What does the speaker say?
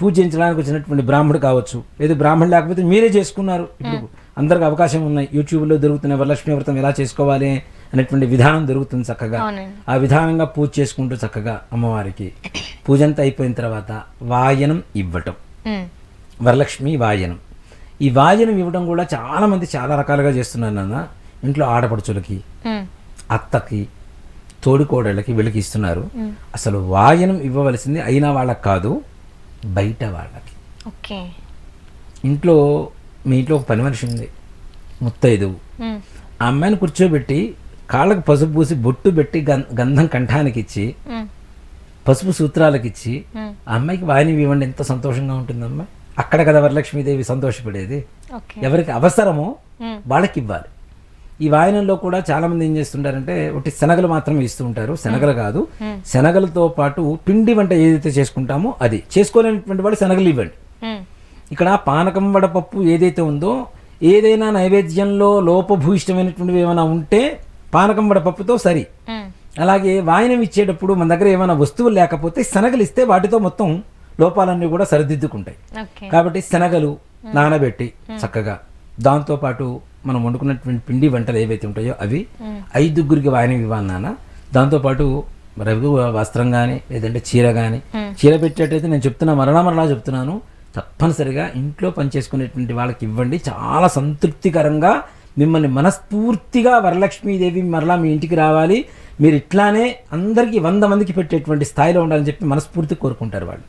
పూజించడానికి వచ్చినటువంటి బ్రాహ్మడు కావచ్చు, ఏదో బ్రాహ్మణుడు లేకపోతే మీరే చేసుకున్నారు. ఇప్పుడు అందరికి అవకాశం ఉన్నాయి, యూట్యూబ్లో దొరుకుతున్న వరలక్ష్మి వ్రతం ఎలా చేసుకోవాలి అనేటువంటి విధానం దొరుకుతుంది చక్కగా. ఆ విధానంగా పూజ చేసుకుంటూ చక్కగా అమ్మవారికి పూజ అంతా అయిపోయిన తర్వాత వాయనం ఇవ్వటం, వరలక్ష్మి వాయనం. ఈ వాయనం ఇవ్వడం కూడా చాలా మంది చాలా రకాలుగా చేస్తున్నారు నాన్న. ఇంట్లో ఆడపడుచులకి, అత్తకి, తోడికోడళ్ళకి వీళ్ళకి ఇస్తున్నారు. అసలు వాయనం ఇవ్వవలసింది అయిన వాళ్ళకి కాదు, బయట వాళ్ళకి. ఓకే. ఇంట్లో మీ ఇంట్లో ఒక పని మనిషి ఉంది, ముత్తైదువు. ఆ అమ్మాయిని కూర్చోబెట్టి కాళ్ళకు పసుపు పూసి బొట్టు పెట్టి గంధం కంఠానికి ఇచ్చి పసుపు సూత్రాలకు ఇచ్చి ఆ అమ్మాయికి వాయనం ఇవ్వండి, ఎంత సంతోషంగా ఉంటుంది అమ్మాయి. అక్కడ కదా వరలక్ష్మీదేవి సంతోషపడేది. ఎవరికి అవసరమో వాళ్ళకి ఇవ్వాలి. ఈ వాయనంలో కూడా చాలా మంది ఏం చేస్తుంటారంటే ఒకటి శనగలు మాత్రమే ఇస్తూ ఉంటారు. శనగలు కాదు, శనగలతో పాటు పిండి వంట ఏదైతే చేసుకుంటామో అది. చేసుకోలేనటువంటి వాళ్ళు శనగలు ఇవ్వండి. ఇక్కడ పానకం వడపప్పు ఏదైతే ఉందో, ఏదైనా నైవేద్యంలో లోపభూయిష్టమైనటువంటివి ఏమైనా ఉంటే పానకం వడపప్పుతో సరి. అలాగే వాయనం ఇచ్చేటప్పుడు మన దగ్గర ఏమైనా వస్తువులు లేకపోతే శనగలు ఇస్తే వాటితో మొత్తం లోపాలన్నీ కూడా సరిదిద్దుకుంటాయి. కాబట్టి శనగలు నానబెట్టి చక్కగా, దాంతోపాటు మనం వండుకున్నటువంటి పిండి వంటలు ఏవైతే ఉంటాయో అవి 5 వాయనం ఇవ్వాలి నాన్న. దాంతోపాటు రవి వస్త్రం కానీ లేదంటే చీర కానీ, చీర పెట్టేటైతే నేను చెప్తున్నా, మరలా చెప్తున్నాను, తప్పనిసరిగా ఇంట్లో పనిచేసుకునేటువంటి వాళ్ళకి ఇవ్వండి. చాలా సంతృప్తికరంగా మిమ్మల్ని మనస్ఫూర్తిగా వరలక్ష్మీదేవి మరలా మీ ఇంటికి రావాలి, మీరు ఇట్లానే అందరికీ 100 మందికి పెట్టేటువంటి స్థాయిలో ఉండాలని చెప్పి మనస్ఫూర్తి కోరుకుంటారు వాళ్ళు.